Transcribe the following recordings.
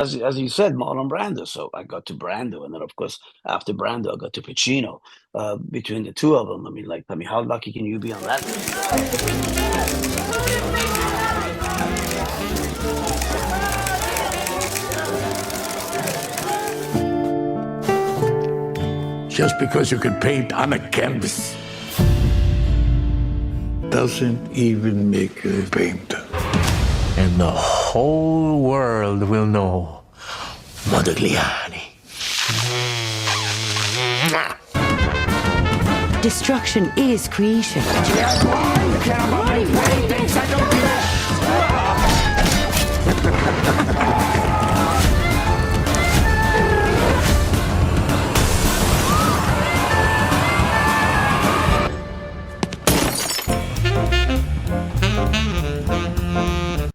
as you said, Marlon Brando. So I got to Brando, and then of course after Brando, I got to Pacino. Between the two of them, I mean, how lucky can you be on that list? Just because you can paint on a canvas doesn't even make you a painter. And the whole world will know Modigliani. Destruction is creation.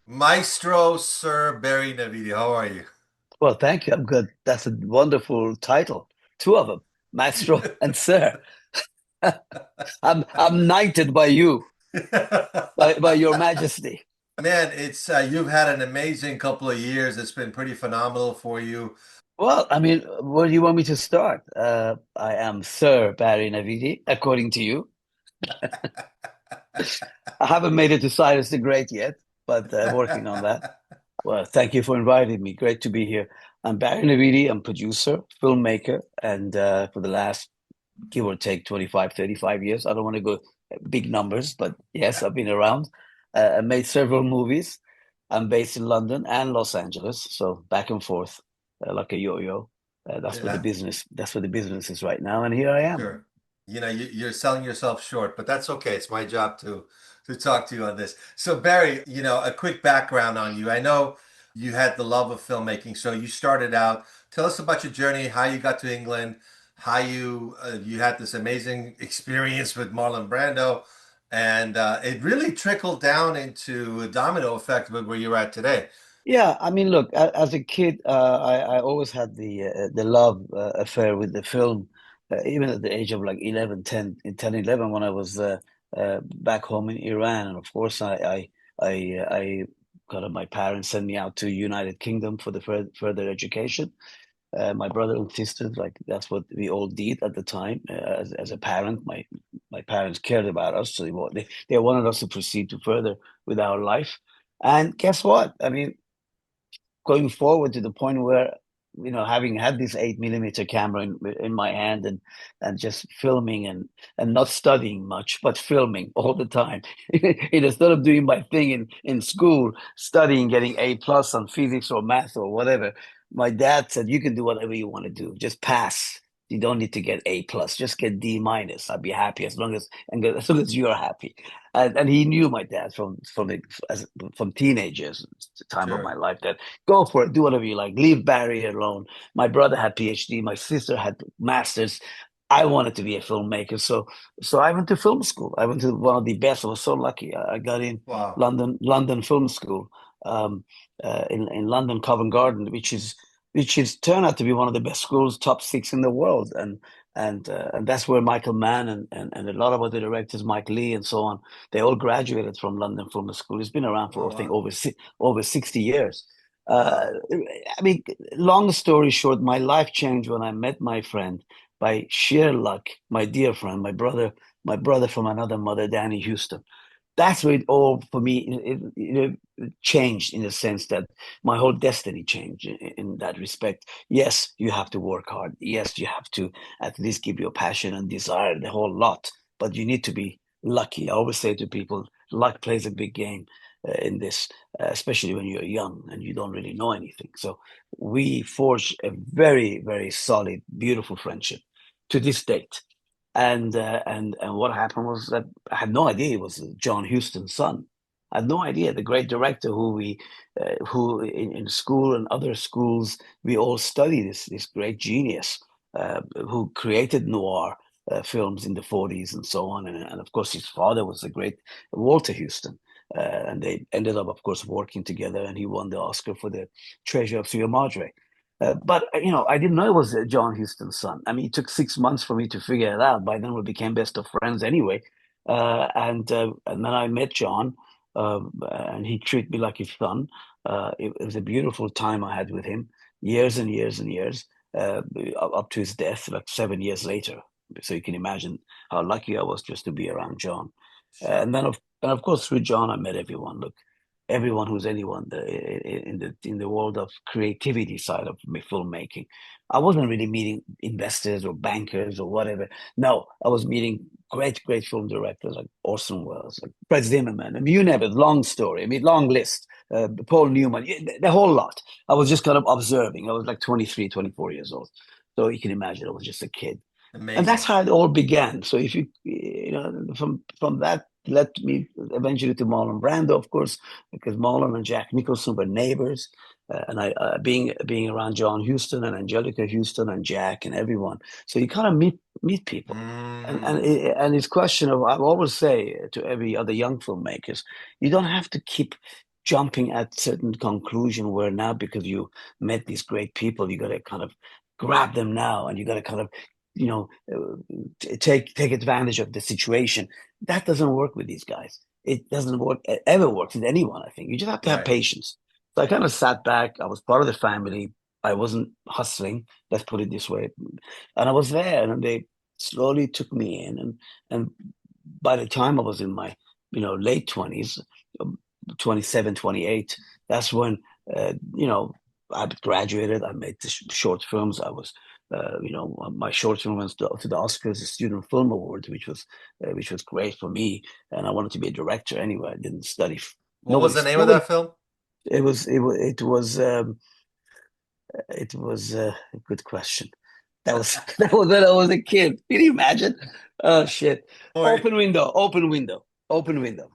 Maestro Sir Barry Navidi, how are you? Well, thank you. I'm good. That's a wonderful title. Two of them, Maestro and Sir. I'm knighted by you, by Your Majesty. Man, it's you've had an amazing couple of years. It's been pretty phenomenal for you. Well, I mean, where do you want me to start? I am Sir Barry Navidi, according to you. I haven't made it to Cyrus the Great yet, but working on that. Well, thank you for inviting me. Great to be here. I'm Barry Navidi. I'm producer, filmmaker, and for the last, give or take, 25, 35 years. I don't want to go big numbers, but yes, I've been around. I made several movies. I'm based in London and Los Angeles, so back and forth like a yo-yo. Yeah, That's what the business is right now, and here I am. sure. You know, you're selling yourself short, but that's okay. It's my job to talk to you on this. So Barry, you know, a quick background on you. I know you had the love of filmmaking, so you started out. Tell us about your journey, how you got to England, how you had this amazing experience with Marlon Brando, and it really trickled down into a domino effect with where you're at today. Yeah, I mean, look, as a kid, I always had the love affair with the film, even at the age of like 11, 10, 10, 11, when I was back home in Iran. And of course, I kind of my parents sent me out to United Kingdom for the further education. My brother and sisters, like that's what we all did at the time. As a parent, my parents cared about us, so they wanted us to proceed to further with our life. And guess what? I mean, going forward to the point where having had this 8 millimeter camera in my hand and just filming and not studying much but filming all the time instead of doing my thing in school, studying, getting A+ on physics or math or whatever. My dad said, you can do whatever you want to do, just pass. You don't need to get A+, just get D-. I'll be happy as long as you're happy. And he knew, my dad, from teenagers, the time of my Sure. life, that go for it, do whatever you like, leave Barry alone. My brother had PhD, my sister had masters. I wanted to be a filmmaker, so I went to film school. I went to one of the best. I was so lucky. I got in Wow. London Film School, um, in London Covent Garden, which is turned out to be one of the best schools, top six in the world, and that's where Michael Mann and a lot of other directors, Mike Lee and so on, they all graduated from London Film School. It's been around Oh for, I think, wow. over 60 years. Uh, Wow. I mean, long story short, my life changed when I met my friend by sheer luck, my dear friend, my brother from another mother, Danny Houston. That's where it all, for me, it changed, in the sense that my whole destiny changed in that respect. Yes, you have to work hard. Yes, you have to at least give your passion and desire the whole lot, but you need to be lucky. I always say to people, luck plays a big game in this, especially when you're young and you don't really know anything. So we forged a very, very solid, beautiful friendship to this date. And what happened was that I had no idea he was John Huston's son. I had no idea. The great director who in school and other schools, we all study this great genius who created noir films in the 40s and so on. And of course, his father was the great Walter Huston. And they ended up, of course, working together, and he won the Oscar for the Treasure of Sierra Madre. But I didn't know it was John Huston's son. I mean, it took 6 months for me to figure it out. By then, we became best of friends anyway. And then I met John. and he treated me like his son. It was a beautiful time I had with him, years and years and years, up to his death, like 7 years later. So you can imagine how lucky I was just to be around John. Sure. And of course, through John, I met everyone. Look, everyone who's anyone in the world of creativity side of filmmaking. I wasn't really meeting investors or bankers or whatever. No, I was meeting great film directors like Orson Welles, like Fred Zimmerman. I mean, you name it. Long story. I mean, long list. Paul Newman, the whole lot. I was just kind of observing. I was like 23, 24 years old. So you can imagine I was just a kid. And that's Amazing. how it all began. So if you know, from that led me eventually to Marlon Brando, of course, because Marlon and Jack Nicholson were neighbors, and I being around John Huston and Angelica Houston and Jack and everyone. So you kind of meet people, Mm, and it's question of I always say to every other young filmmakers, you don't have to keep jumping at certain conclusion where now because you met these great people, you got to kind of grab them now, and you got to kind of you know take advantage of the situation. That doesn't work with these guys. It doesn't work ever works with anyone. I think you just have to have right. patience. So I kind of sat back. I was part of the family. I wasn't hustling. Let's put it this way. And I was there, and they slowly took me in. And by the time I was in my late 20s, 27, 28, that's when I graduated. I made the short films. I was my short film went to the Oscars, the Student Film Award, which was great for me. And I wanted to be a director anyway. I didn't study. What was the name of Nobody. that film? It was a good question. That was that was when I was a kid. Can you imagine? Oh shit! Or Open window, open window, open window.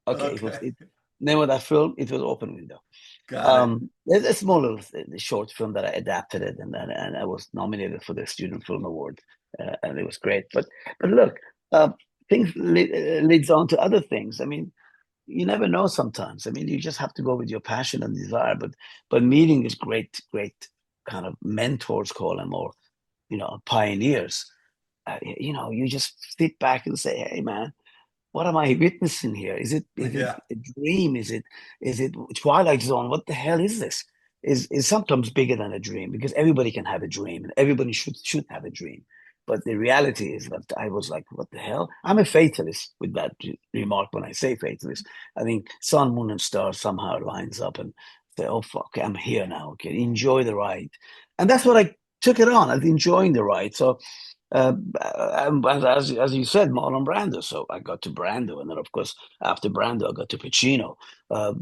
Okay, okay, name of that film. It was Open Window. got it. It's a small little short film that I adapted it, and I was nominated for the Student Film Award, and it was great. But look, things leads on to other things. I mean, you never know sometimes. I mean, you just have to go with your passion and desire. But meeting these great kind of mentors, call them, or pioneers. You just sit back and say, "Hey, man, what am I witnessing here? Is it Yeah, a dream? Is it Twilight Zone? What the hell is this? Is sometimes bigger than a dream because everybody can have a dream and everybody should have a dream. But the reality is that I was like, what the hell? I'm a fatalist with that remark when I say fatalist. I think sun, moon, and stars somehow lines up and say, oh fuck, I'm here now. Okay, enjoy the ride. And that's what I took it on. I was enjoying the ride. So as you said, Marlon Brando. So I got to Brando, and then of course after Brando, I got to Pacino.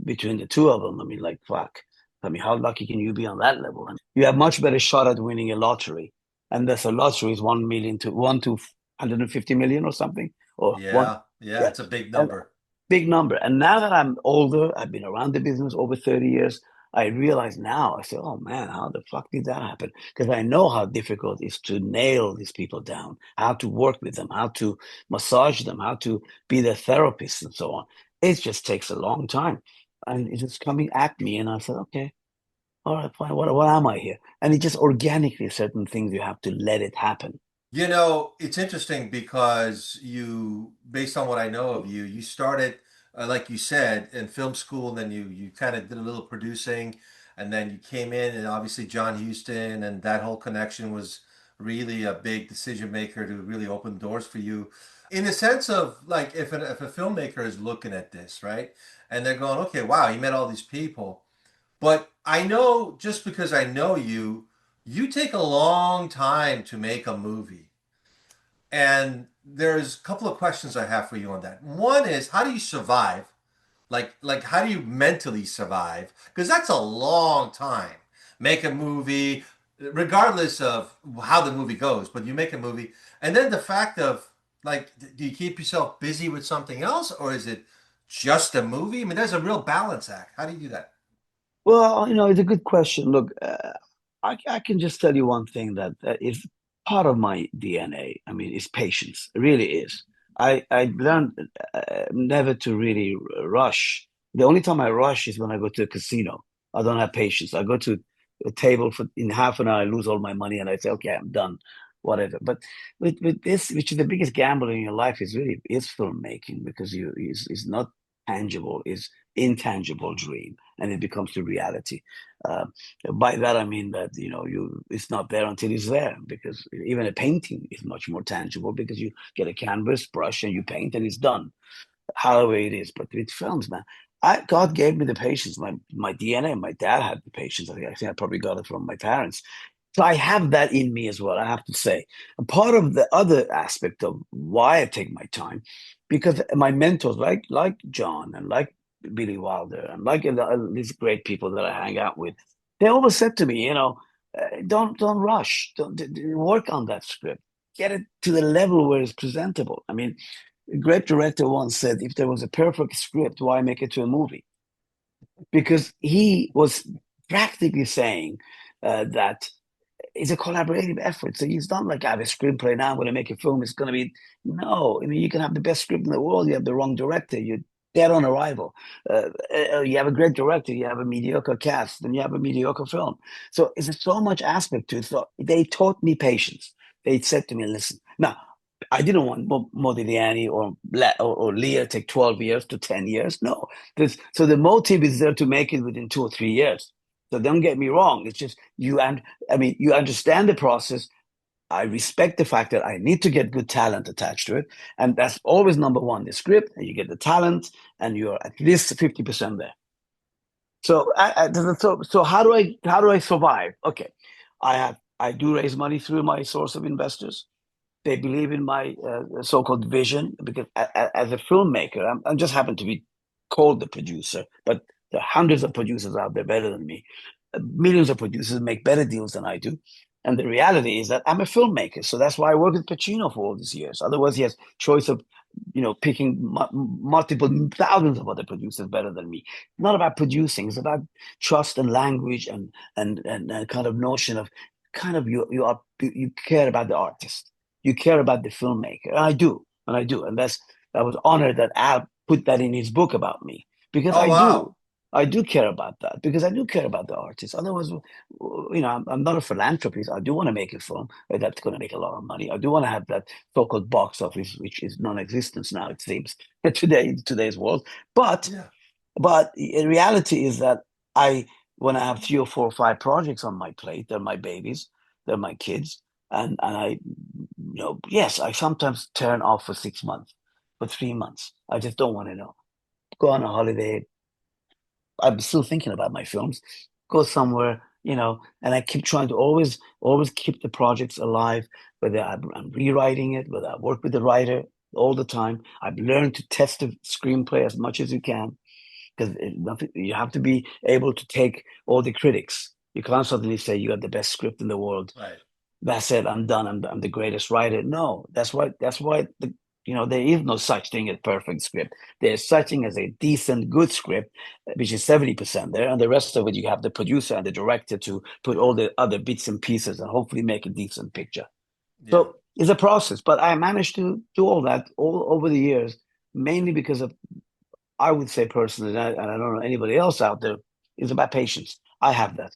Between the two of them, I mean, like fuck. I mean, how lucky can you be on that level? And you have much better shot at winning a lottery, and that's a lottery is 1 million to 1 to 150 million or something, or one. yeah, yeah. Yeah, It's a big and number. big number. And now that I'm older, I've been around the business over 30 years. I realize now, I say, oh man, how the fuck did that happen? Because I know how difficult it is to nail these people down, how to work with them, how to massage them, how to be their therapist and so on. It just takes a long time. And it's just coming at me. And I said, okay, all right, fine. What am I here? And it just organically, certain things, you have to let it happen. It's interesting because based on what I know of you, you started, like you said, in film school, and then you kind of did a little producing, and then you came in, and obviously John Huston and that whole connection was really a big decision maker to really open doors for you. In the sense of like, if a filmmaker is looking at this, right, and they're going, okay, wow, you met all these people, but I know just because I know you, you take a long time to make a movie. And there's a couple of questions I have for you on that. One is, how do you survive? Like how do you mentally survive? Because that's a long time. Make a movie, regardless of how the movie goes, but you make a movie. And then the fact of like, do you keep yourself busy with something else, or is it just a movie? I mean, there's a real balance act. How do you do that? Well, it's a good question. Look, I can just tell you one thing that is part of my DNA. I mean, it's patience. It really is. I learned never to really rush. The only time I rush is when I go to a casino. I don't have patience. I go to a table for in half an hour, I lose all my money, and I say, okay, I'm done, whatever. But with this, which is the biggest gamble in your life, is filmmaking because is not. tangible, is intangible dream, and it becomes the reality. Uh, by that I mean that it's not there until it's there, because even a painting is much more tangible because you get a canvas, brush, and you paint, and it's done. However it is, but with films, man, God gave me the patience. My DNA, my dad had the patience. I think I probably got it from my parents. So I have that in me as well, I have to say. And part of the other aspect of why I take my time, because my mentors, like John and like Billy Wilder and like these great people that I hang out with, they always said to me, don't rush, don't work on that script, get it to the level where it's presentable. I mean, a great director once said, if there was a perfect script, why make it to a movie? Because he was practically saying that it's a collaborative effort. So he's not like, I have a screenplay now, I'm going to make a film. It's going to be, no. I mean, you can have the best script in the world. You have the wrong director. You're dead on arrival. You have a great director. You have a mediocre cast. Then you have a mediocre film. So it's so much aspect to it. So they taught me patience. They said to me, listen, now, I didn't want Modigliani or Lear take 12 years to 10 years. No. So the motive is there to make it within 2 or 3 years. So don't get me wrong. It's just you understand the process. I respect the fact that I need to get good talent attached to it. And that's always number one, the script, and you get the talent, and you're at least 50% there. So so how do I survive? Okay. I do raise money through my source of investors. They believe in my so-called vision, because as a filmmaker, I just happen to be called the producer, but there are hundreds of producers out there better than me. Millions of producers make better deals than I do. And the reality is that I'm a filmmaker. So that's why I worked with Pacino for all these years. Otherwise, he has choice of, picking multiple thousands of other producers better than me. It's not about producing. It's about trust and language and kind of notion of kind of you care about the artist. You care about the filmmaker. And I do. And I do. And I was honored that Al put that in his book about me, because Oh, I wow. do. I do care about that, because I do care about the artist. Otherwise, I'm not a philanthropist. I do want to make a film that's going to make a lot of money. I do want to have that so-called box office, which is non-existent now, it seems, in today's world. But Yeah. but in reality is that when I have 3 or 4 or 5 projects on my plate, they're my babies, they're my kids, and yes, I sometimes turn off for 6 months, for 3 months. I just don't want to know. Go on a holiday, I'm still thinking about my films. Go somewhere, and I keep trying to always keep the projects alive, whether I'm rewriting it, whether I work with the writer all the time. I've learned to test the screenplay as much as you can, because you have to be able to take all the critics. You can't suddenly say you got the best script in the world. Right. That's it. I'm done. I'm the greatest writer. No, that's why there is no such thing as perfect script. There's such thing as a decent, good script, which is 70% there, and the rest of it you have the producer and the director to put all the other bits and pieces and hopefully make a decent picture. Yeah. So it's a process, but I managed to do all that all over the years, mainly because of, I would say personally, and I don't know anybody else out there, is about patience. I have that.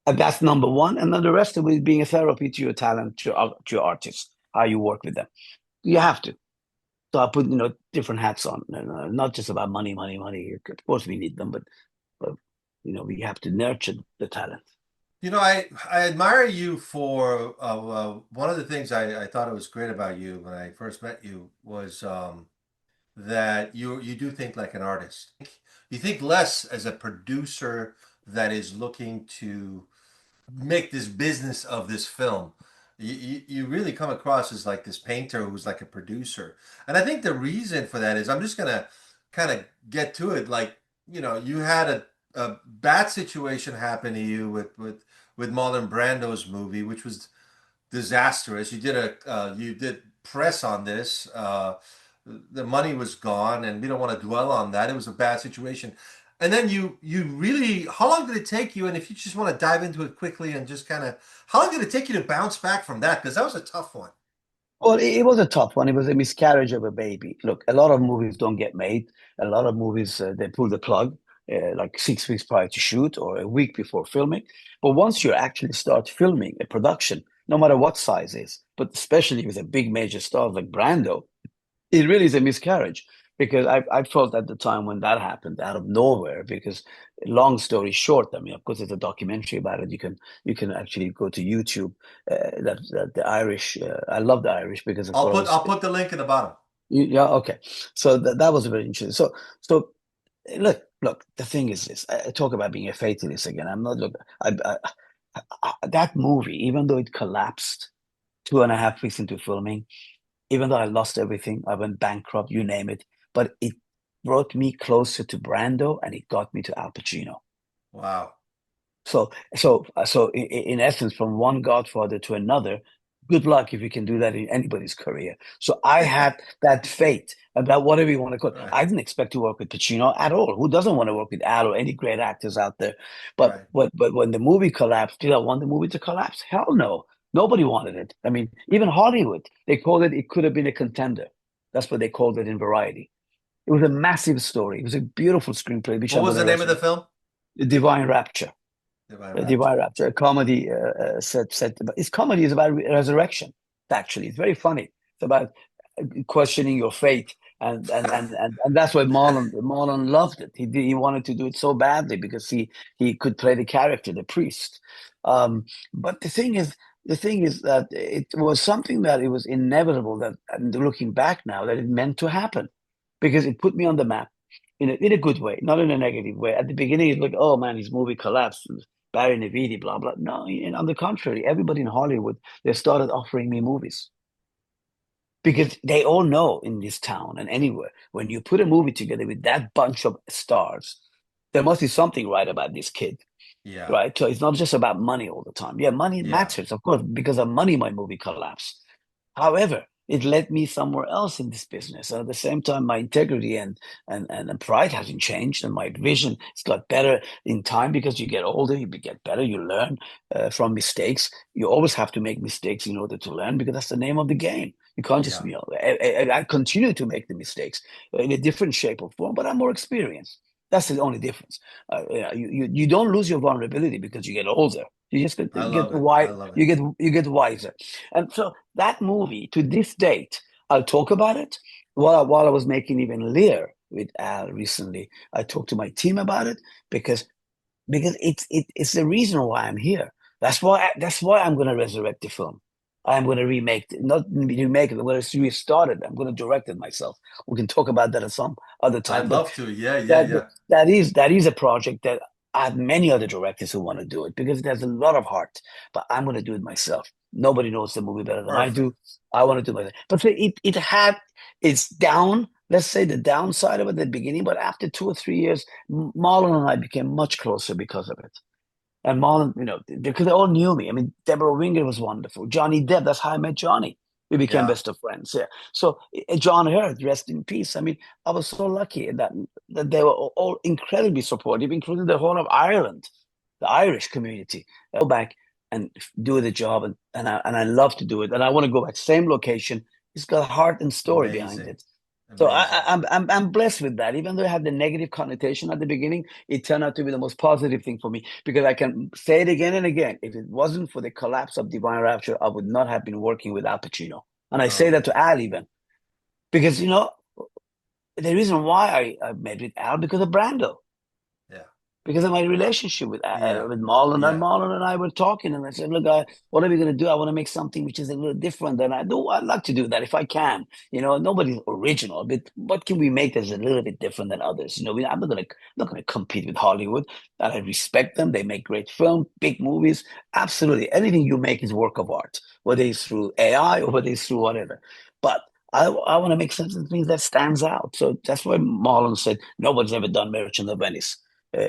And that's number one. And then the rest of it is being a therapy to your talent, to your artists, how you work with them. You have to. So I put, different hats on, not just about money, money, money. Of course, we need them, but we have to nurture the talent. I admire you for one of the things I thought it was great about you when I first met you was that you do think like an artist. You think less as a producer that is looking to make this business of this film. You really come across as like this painter who's like a producer. And I think the reason for that is, I'm just gonna kind of get to it. Like, you had a bad situation happen to you with Marlon Brando's movie, which was disastrous. You did press on this. The money was gone, and we don't want to dwell on that. It was a bad situation. And then you really, how long did it take you? And if you just want to dive into it quickly and just kind of, how long did it take you to bounce back from that? Because that was a tough one. Well, it was a tough one. It was a miscarriage of a baby. Look, a lot of movies don't get made. A lot of movies, they pull the plug like 6 weeks prior to shoot or a week before filming. But once you actually start filming a production, no matter what size is, but especially with a big major star like Brando, it really is a miscarriage, because I felt at the time when that happened out of nowhere. Because long story short, I mean, of course, there's a documentary about it. You can actually go to YouTube. That the Irish, I love the Irish because of course, I'll put the link in the bottom. yeah, okay. So that was very interesting. So look. The thing is this: I talk about being a fatalist again. I'm not look. That movie, even though it collapsed 2.5 weeks into filming, even though I lost everything, I went bankrupt, you name it, but it brought me closer to Brando and it got me to Al Pacino. Wow. So in essence, from one Godfather to another, good luck if you can do that in anybody's career. So I had that fate about whatever you want to call it. Right. I didn't expect to work with Pacino at all. Who doesn't want to work with Al or any great actors out there? But Right. but when the movie collapsed, did I want the movie to collapse? Hell no. Nobody wanted it. I mean, even Hollywood, they called it could have been a contender. That's what they called it in Variety. It was a massive story. It was a beautiful screenplay, which What I'm was going the to name of the resurrect. film? Divine Rapture. Divine Divine Rapture. Rapture, a comedy set. Its comedy is about resurrection. Actually, it's very funny. It's about questioning your faith, and that's why Marlon loved it. He wanted to do it so badly because he could play the character, the priest. But the thing is that it was something that it was inevitable that, and looking back now, that it meant to happen because it put me on the map in a good way, not in a negative way. At the beginning, it's like, oh man, his movie collapsed. Barry Navidi, blah blah. No, on the contrary, everybody in Hollywood, they started offering me movies because they all know in this town and anywhere, when you put a movie together with that bunch of stars, there must be something right about this kid, Yeah. right? So it's not just about money all the time. Yeah, money Yeah. matters, of course. Because of money, my movie collapsed. However, it led me somewhere else in this business. And at the same time, my integrity and pride hasn't changed, and my vision has got better in time because you get older, you get better, you learn from mistakes. You always have to make mistakes in order to learn because that's the name of the game. You can't just, Yeah. I continue to make the mistakes in a different shape or form, but I'm more experienced. That's the only difference. You don't lose your vulnerability because you get older. You just I get love it. I wise. love it. You get wiser. And so that movie, to this date, I'll talk about it. While I was making even Lear with Al recently, I talked to my team about it because it's the reason why I'm here. That's why I'm going to resurrect the film. I'm going to not remake it. I'm going to restart it. I'm going to direct it myself. We can talk about that at some other time. I'd But love to. Yeah. Yeah. that Yeah. that is a project that I have many other directors who want to do it because there's a lot of heart. But I'm going to do it myself. Nobody knows the movie better than I do. Perfect. I want to do it myself. But it had its down. Let's say the downside of it at the beginning, but after 2 or 3 years, Marlon and I became much closer because of it. And Marlon, because they all knew me. I mean, Deborah Winger was wonderful. Johnny Depp, that's how I met Johnny. We became Yeah. best of friends. Yeah. So John Hurt, rest in peace. I mean, I was so lucky that they were all incredibly supportive, including the whole of Ireland, the Irish community. Go back and do the job, and I love to do it, and I want to go back. Same location. It's got heart and story behind Amazing. it. So Amazing. I'm blessed with that. Even though it had the negative connotation at the beginning, it turned out to be the most positive thing for me because I can say it again and again. If it wasn't for the collapse of Divine Rapture, I would not have been working with Al Pacino. And I say Oh that to man. Al even because the reason why I met with Al because of Brando, Yeah. because of my relationship with Yeah. Marlon. And Yeah. Marlon and I were talking, and I said, "Look, what are we going to do? I want to make something which is a little different." And I do. I'd like to do that if I can. Nobody's original, but what can we make that's a little bit different than others? I'm not going to compete with Hollywood. And I respect them. They make great film, big movies. Absolutely, anything you make is work of art, whether it's through AI or whether it's through whatever. But I want to make something that stands out. So that's why Marlon said nobody's ever done Merchant of Venice.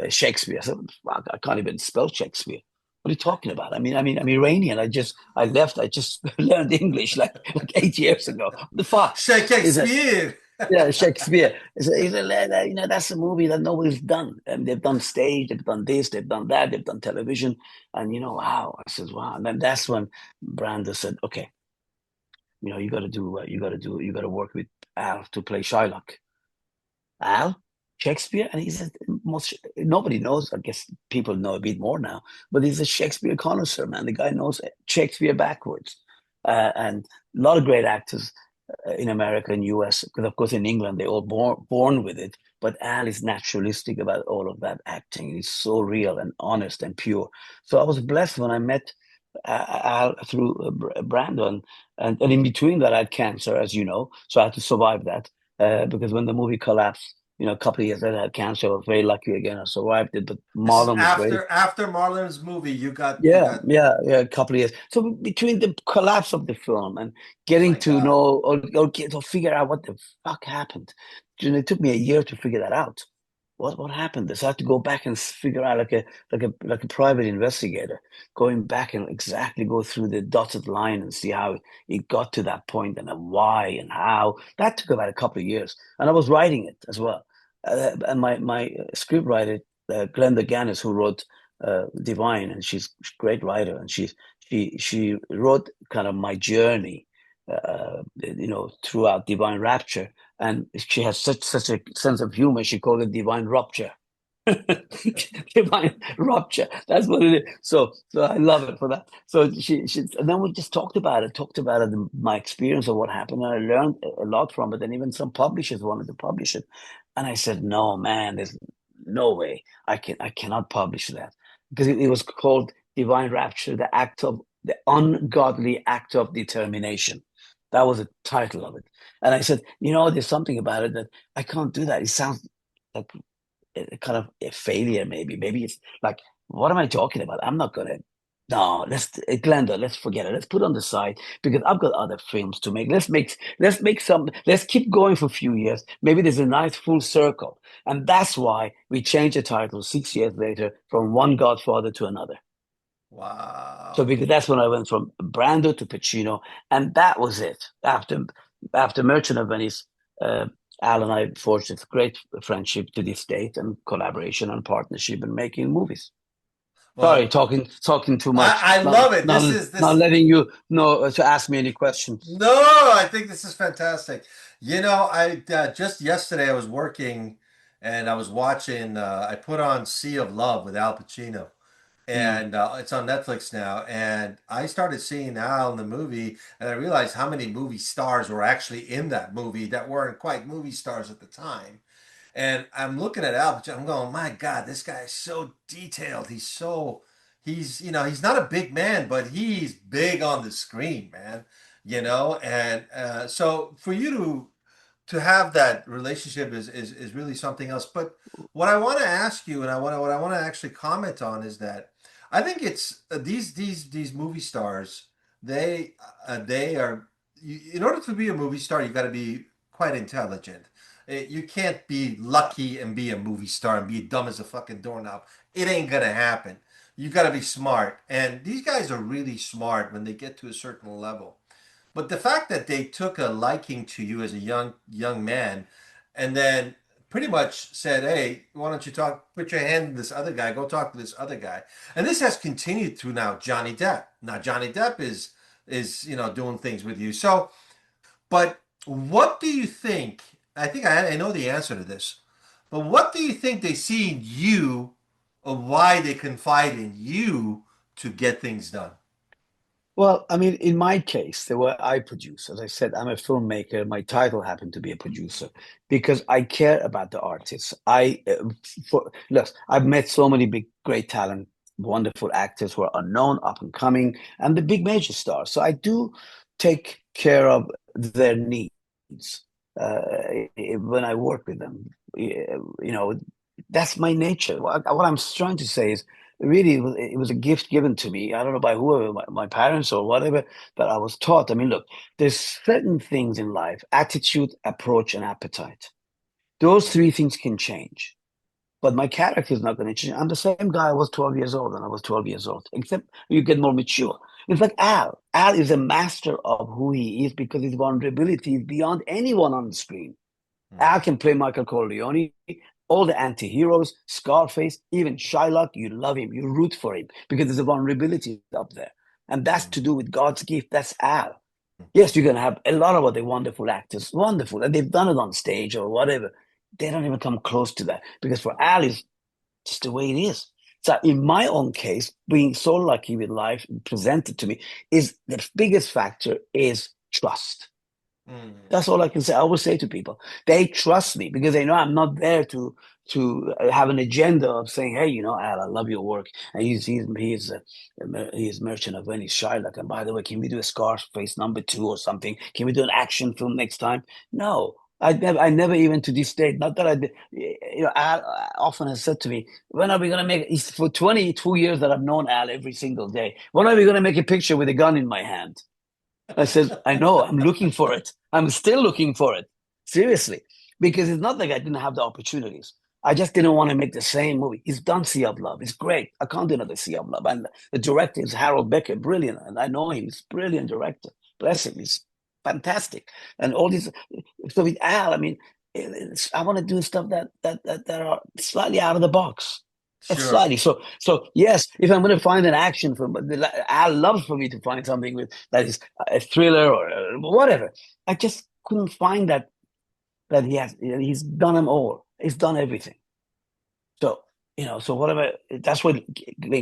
Shakespeare. I said, "Fuck, I can't even spell Shakespeare. What are you talking about? I'm Iranian. I left. I just learned English like 8 years ago. What the fuck? Is it? Shakespeare. Yeah, Shakespeare. That's a movie that nobody's done. And they've done stage, they've done this, they've done that, they've done television. And wow. I said, wow. And then that's when Brando said, okay, you got to do what you got to do. You got to work with Al to play Shylock. Al Shakespeare, and he's most nobody knows. I guess people know a bit more now, but he's a Shakespeare connoisseur, man. The guy knows Shakespeare backwards, and a lot of great actors. in America and US, because of course in England they're all born with it. But Al is naturalistic about all of that acting. He's so real and honest and pure. So I was blessed when I met Al through Brando, and in between that I had cancer, as you know, so I had to survive that because when the movie collapsed, a couple of years later I had cancer. I was very lucky again. I survived it, but This is Marlon was very. after Marlon's movie. You Yeah, got. yeah, yeah, a couple of years. So between the collapse of the film and getting My to God. know or get to figure out what the fuck happened, it took me a year to figure that out. What happened? So I had to go back and figure out like a private investigator, going back and exactly go through the dotted line and see how it got to that point and why and how. That took about a couple of years, and I was writing it as well. And my script writer, Glenda Ganis, who wrote Divine, and she's a great writer, and she wrote kind of my journey, throughout Divine Rapture, and she has such a sense of humor. She called it Divine Rupture. Divine Rupture. That's what it is. So I love it for that. So she and then we just talked about it, my experience of what happened, and I learned a lot from it. And even some publishers wanted to publish it, and I said, no, man, there's no way I cannot publish that because it was called Divine Rapture, the ungodly act of determination. That was the title of it. And I said, there's something about it that I can't do that. It sounds like a kind of a failure, maybe. Maybe it's like, what am I talking about? I'm not gonna. No, Glenda, let's forget it. Let's put it on the side because I've got other films to make. Let's make some. Let's keep going for a few years. Maybe there's a nice full circle, and that's why we changed the title 6 years later from one Godfather to another. So Wow. because that's when I went from Brando to Pacino, and that was it. After Merchant of Venice, uh, Al and I forged a great friendship to this date, and collaboration and partnership in making movies. Sorry, Well, talking too much. I Not love it. This not is not this. letting you know to ask me any questions. No, I think this is fantastic. I just yesterday I was working and I was watching. I put on Sea of Love with Al Pacino, Mm. and it's on Netflix now. And I started seeing Al in the movie, and I realized how many movie stars were actually in that movie that weren't quite movie stars at the time. And I'm looking at Al Pacino, I'm going, my God, this guy is so detailed. He's not a big man, but he's big on the screen, man. And so for you to have that relationship is really something else. But what I want to ask you, and what I want to actually comment on is that I think it's these movie stars. They are in order to be a movie star, you got to be quite intelligent. You can't be lucky and be a movie star and be dumb as a fucking doorknob. It ain't gonna happen. You got to be smart, and these guys are really smart when they get to a certain level. But the fact that they took a liking to you as a young man, and then pretty much said, "Hey, why don't you put your hand in this other guy, go talk to this other guy," and this has continued through now Johnny Depp. Now Johnny Depp is doing things with you. So, but what do you think? I think I know the answer to this, but what do you think they see in you, or why they confide in you to get things done? Well, I mean, in my case, the way I produce, as I said, I'm a filmmaker. My title happened to be a producer because I care about the artists. Look, I've met so many big, great talent, wonderful actors who are unknown, up and coming, and the big major stars. So I do take care of their needs uh, when I work with them. That's my nature. What I'm trying to say is really it was a gift given to me. I don't know by whoever, my parents or whatever, but I was taught. I mean, look, there's certain things in life: attitude, approach, and appetite. Those three things can change, but my character is not going to change. I'm the same guy I was 12 years old when I was 12 years old, except you get more mature. In fact, Al is a master of who he is because his vulnerability is beyond anyone on the screen. Al Mm, can play Michael Corleone, all the anti-heroes, Scarface, even Shylock. You love him, you root for him because there's a vulnerability up there. And that's to mm, do with God's gift. That's Al. Yes, you're going to have a lot of other wonderful actors, wonderful, and they've done it on stage or whatever. They don't even come close to that because for Al, it's just the way it is. So in my own case, being so lucky with life presented to me is the biggest factor is trust. Mm. That's all I can say. I always say to people, they trust me because they know I'm not there to have an agenda of saying, hey, Al, I love your work, and he's Merchant of Venice, Shylock, and by the way, can we do a Scarface #2 or something? Can we do an action film next time? No. I never even to this date, not that I did, Al often has said to me, when are we going to make it's for 22 years that I've known Al every single day. When are we going to make a picture with a gun in my hand? I said, I know, I'm looking for it. I'm still looking for it. Seriously. Because it's not like I didn't have the opportunities. I just didn't want to make the same movie. He's done Sea of Love. It's great. I can't do another Sea of Love. And the director is Harold Becker, brilliant. And I know him. He's a brilliant director. Bless him. He's fantastic. And all these. So with Al, I mean, I want to do stuff that are slightly out of the box. Sure. Slightly. So yes, if I'm going to find an action film, Al loves for me to find something with that is a thriller or whatever. I just couldn't find that he's done them all. He's done everything. So so whatever. That's what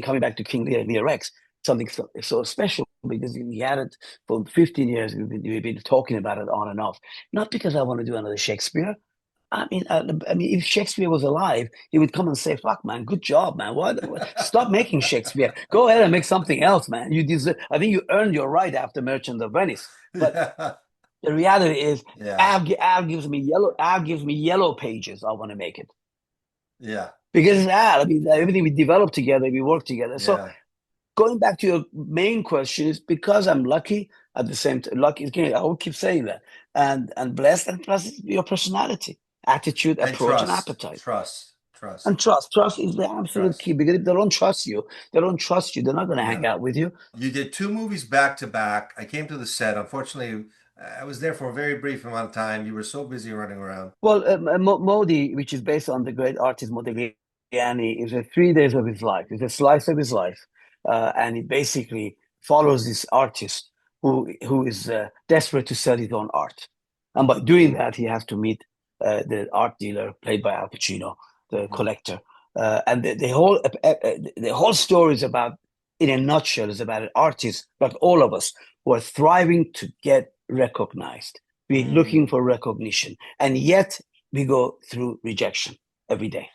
coming back to King Lear Rex, something so special because he had it for 15 years. We've been talking about it on and off. Not because I want to do another Shakespeare. I mean, if Shakespeare was alive, he would come and say, "Fuck, man, good job, man. Stop making Shakespeare. Go ahead and make something else, man. You deserve. I think you earned your right after Merchant of Venice." But Yeah. the reality is, Yeah. Al gives me yellow. Al gives me yellow pages. I want to make it Yeah. because it's Al. I mean, everything we develop together, we work together. So Yeah. going back to your main question is because I'm lucky at the same time. Lucky, again, I will keep saying that, and blessed, and plus your personality, attitude, And approach, and trust. appetite. Trust. Trust. And trust. Trust is the absolute Trust. key because if they don't trust you, they're not going to hang No. out with you. You did two movies back to back. I came to the set. Unfortunately, I was there for a very brief amount of time. You were so busy running around. Well, Modi, which is based on the great artist Modigliani, is a 3 days of his life. It's a slice of his life, and it basically follows this artist who is desperate to sell his own art, and by doing that, he has to meet the art dealer played by Al Pacino, the Hmm. collector, and the whole story is about, in a nutshell, is about an artist like all of us who are thriving to get recognized. We're looking Mm. for recognition, and yet we go through rejection every day.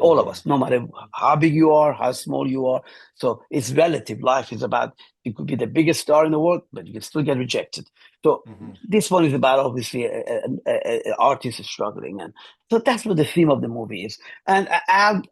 All of Hmm. us, no matter how big you are, how small you are. So it's relative. Life is about, you could be the biggest star in the world, but you can still get rejected. So Hmm. this one is about obviously an artist is struggling, and so that's what the theme of the movie is. And Al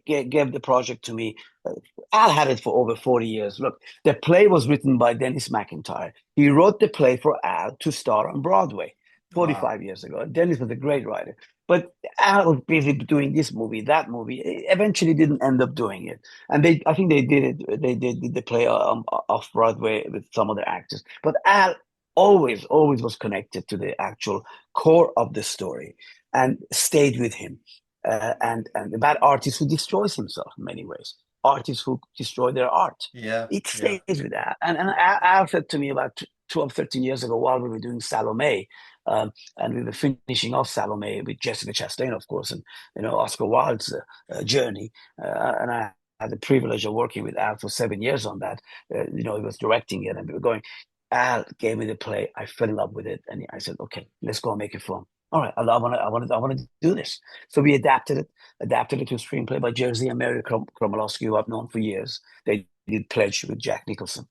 gave the project to me. Uh, Al had it for over 40 years. Look, the play was written by Dennis McIntyre. He wrote the play for Al to star on Broadway Wow. 45 years ago. Dennis was a great writer. But Al was busy doing this movie, that movie. Eventually, didn't end up doing it, and I think they did it. They did the play off Broadway with some other actors. But Al always was connected to the actual core of the story, and stayed with him. And about artists who destroys himself in many ways, artists who destroy their art. Yeah. It Yeah. stays with that. And Al said to me about 12, 13 years ago while we were doing Salome. And we were finishing off Salome with Jessica Chastain, of course, and Oscar Wilde's journey. And I had the privilege of working with Al for 7 years on that. He was directing it, and we were going. Al gave me the play. I fell in love with it, and I said, "Okay, let's go and make a film." All right, I want to do this. So we adapted it to a screenplay by Jersey and Mary Kromolowski, who I've known for years. They did Pledge with Jack Nicholson,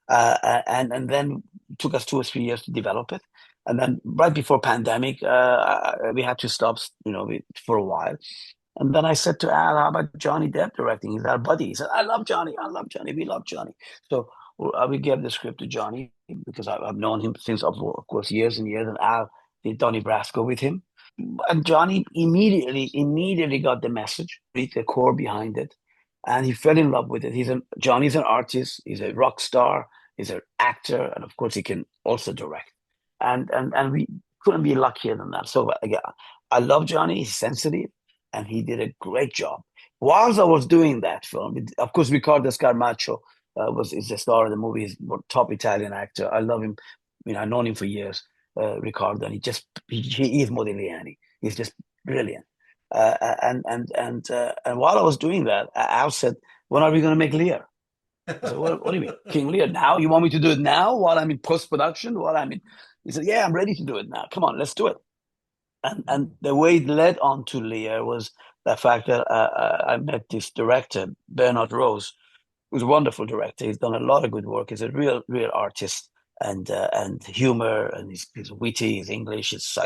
and then it took us 2 or 3 years to develop it. And then right before pandemic, we had to stop, for a while. And then I said to Al, "How about Johnny Depp directing? He's our buddy." He said, "I love Johnny. I love Johnny. We love Johnny." So we gave the script to Johnny because I've known him since, of course, years and years. And Al did Donnie Brasco with him. And Johnny immediately got the message, read the core behind it, and he fell in love with it. Johnny's an artist. He's a rock star. He's an actor, and of course, he can also direct. And we couldn't be luckier than that. So again, I love Johnny. He's sensitive, and he did a great job. Whilst I was doing that film, of course, Riccardo Scarmaccio is the star of the movie. He's a top Italian actor. I love him. I've known him for years, Riccardo, and he is Modigliani. He's just brilliant. And while I was doing that, Al said, "When are we going to make Lear?" I said, "What do you mean, King Lear? Now? You want me to do it now while I'm in post production? While I'm in?" He said, "Yeah, I'm ready to do it now. Come on, let's do it." And the way it led on to Lear was the fact that I met this director, Bernard Rose, who's a wonderful director. He's done a lot of good work. He's a real artist, and humor, and he's witty. He's English. He's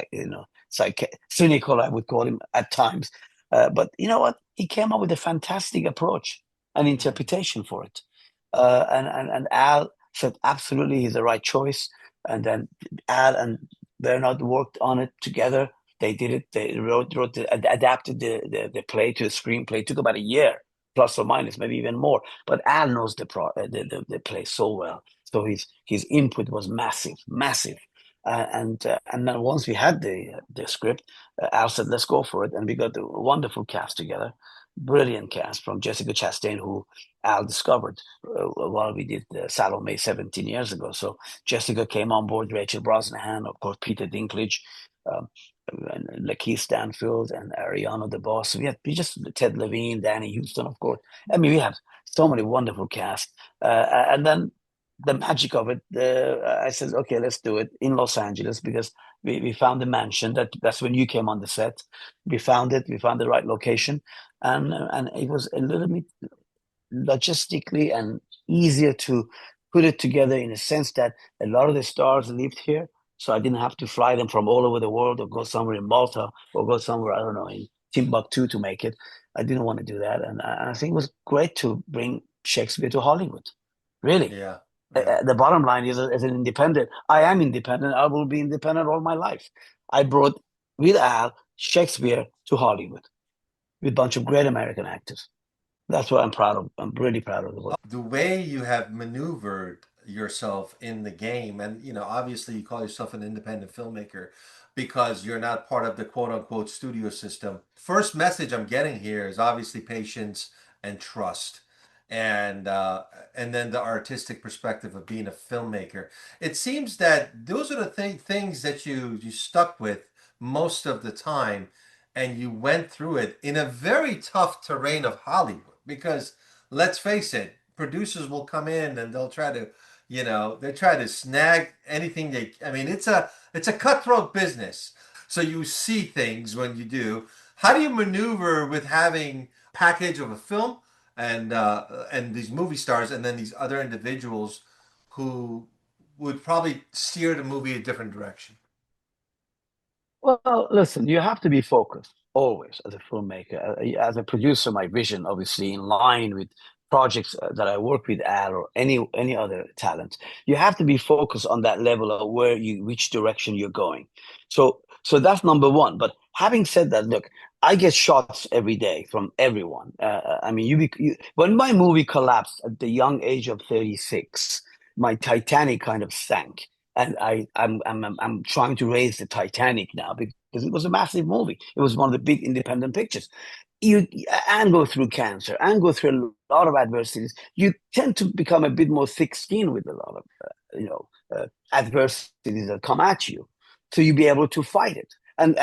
cynical. I would call him at times, but you know what? He came up with a fantastic approach and Mhm. interpretation for it. And Al said absolutely he's the right choice. And then Al and Bernard worked on it together. They did it. They adapted the play to a screenplay. It took about a year, plus or minus, maybe even more. But Al knows the play so well, so his input was massive, massive. And then once we had the script, Al said, "Let's go for it," and we got a wonderful cast together, brilliant cast from Jessica Chastain, who Al discovered while we did Salome 17 years ago. So Jessica came on board, Rachel Brosnahan, of course, Peter Dinklage. Um, and Lakeith Stanfield and Ariana DeBoss. We just Ted Levine, Danny Houston, of course. I mean, we have so many wonderful cast. And then the magic of it, I said, okay, let's do it in Los Angeles because we found the mansion. That's when you came on the set. We found it. We found the right location, and it was a little bit logistically and easier to put it together in a sense that a lot of the stars lived here. So I didn't have to fly them from all over the world or go somewhere in Malta or go somewhere, I don't know, in Timbuktu to make it. I didn't want to do that. And I think it was great to bring Shakespeare to Hollywood. Really. Yeah, yeah. The bottom line is, as an independent, I am independent. I will be independent all my life. I brought, with Al, Shakespeare to Hollywood with a bunch of great American actors. That's what I'm proud of. I'm really proud of the work. The way you have maneuvered yourself in the game, and obviously you call yourself an independent filmmaker because you're not part of the quote unquote studio system. First message I'm getting here is obviously patience and trust. And then the artistic perspective of being a filmmaker. It seems that those are the things that you stuck with most of the time, and you went through it in a very tough terrain of Hollywood because let's face it, producers will come in and they'll try to, they try to snag anything I mean, it's a cutthroat business. So you see things when you do. How do you maneuver with having package of a film and these movie stars and then these other individuals who would probably steer the movie a different direction? Well, listen, you have to be focused always as a filmmaker. As a producer, my vision, obviously, in line with projects that I work with Al or any other talent, you have to be focused on that level of which direction you're going. So that's number one. But having said that, look, I get shots every day from everyone. I mean, when my movie collapsed at the young age of 36, my Titanic kind of sank and I'm trying to raise the Titanic now because it was a massive movie. It was one of the big independent pictures. You and go through cancer and go through a lot of adversities. You tend to become a bit more thick-skinned with a lot of adversities that come at you, so you be able to fight it. And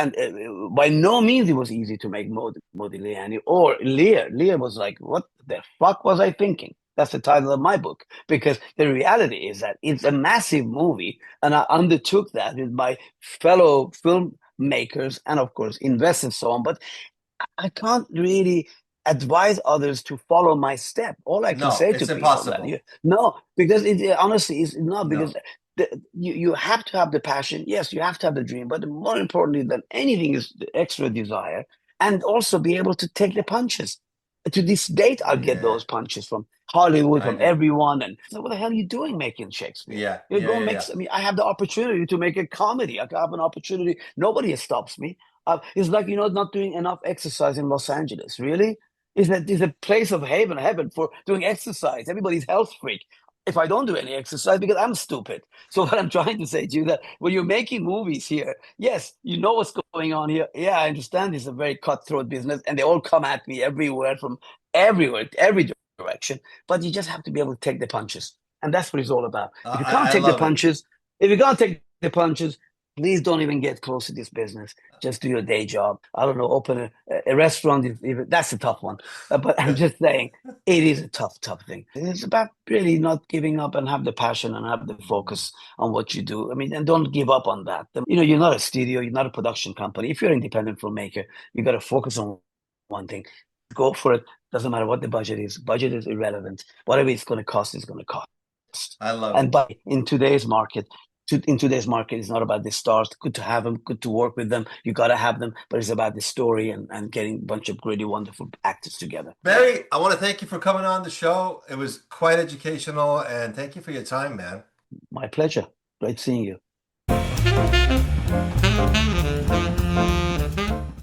by no means it was easy to make Modigliani or Lear. Lear was like, what the fuck was I thinking? That's the title of my book because the reality is that it's a massive movie, and I undertook that with my fellow filmmakers and, of course, investors, so on. But I can't really advise others to follow my step. All I can No, say to it's people that impossible. no, because honestly is not because No, you have to have the passion. Yes, you have to have the dream, but more importantly than anything is the extra desire, and also be able to take the punches. To this date, I'll get yeah, those punches from Hollywood, I from know. everyone. And so, what the hell are you doing making Shakespeare? Yeah, You're yeah, going to yeah, make. yeah. I mean, I have the opportunity to make a comedy. I have an opportunity. Nobody stops me. It's like not doing enough exercise in Los Angeles. Really, is a place of heaven for doing exercise. Everybody's health freak. If I don't do any exercise, because I'm stupid. So what I'm trying to say to you that when you're making movies here, yes, you know what's going on here. Yeah, I understand it's a very cutthroat business, and they all come at me everywhere from everywhere, every direction. But you just have to be able to take the punches, and that's what it's all about. If you can't I take the love it. punches, if you can't take the punches, Please don't even get close to this business. Just do your day job. I don't know, open a restaurant. That's a tough one. But I'm just saying, it is a tough thing. It's about really not giving up and have the passion and have the focus on what you do. I mean, and don't give up on that. You know, you're not a studio, you're not a production company. If you're an independent filmmaker, you got to focus on one thing. Go for it. Doesn't matter what the budget is. Budget is irrelevant. Whatever it's going to cost is going to cost. I love And it. but in today's market, it's not about the stars. Good to have them, good to work with them. You got to have them, but it's about the story and getting a bunch of really wonderful actors together. Barry, I want to thank you for coming on the show. It was quite educational, and thank you for your time, man. My pleasure. Great seeing you.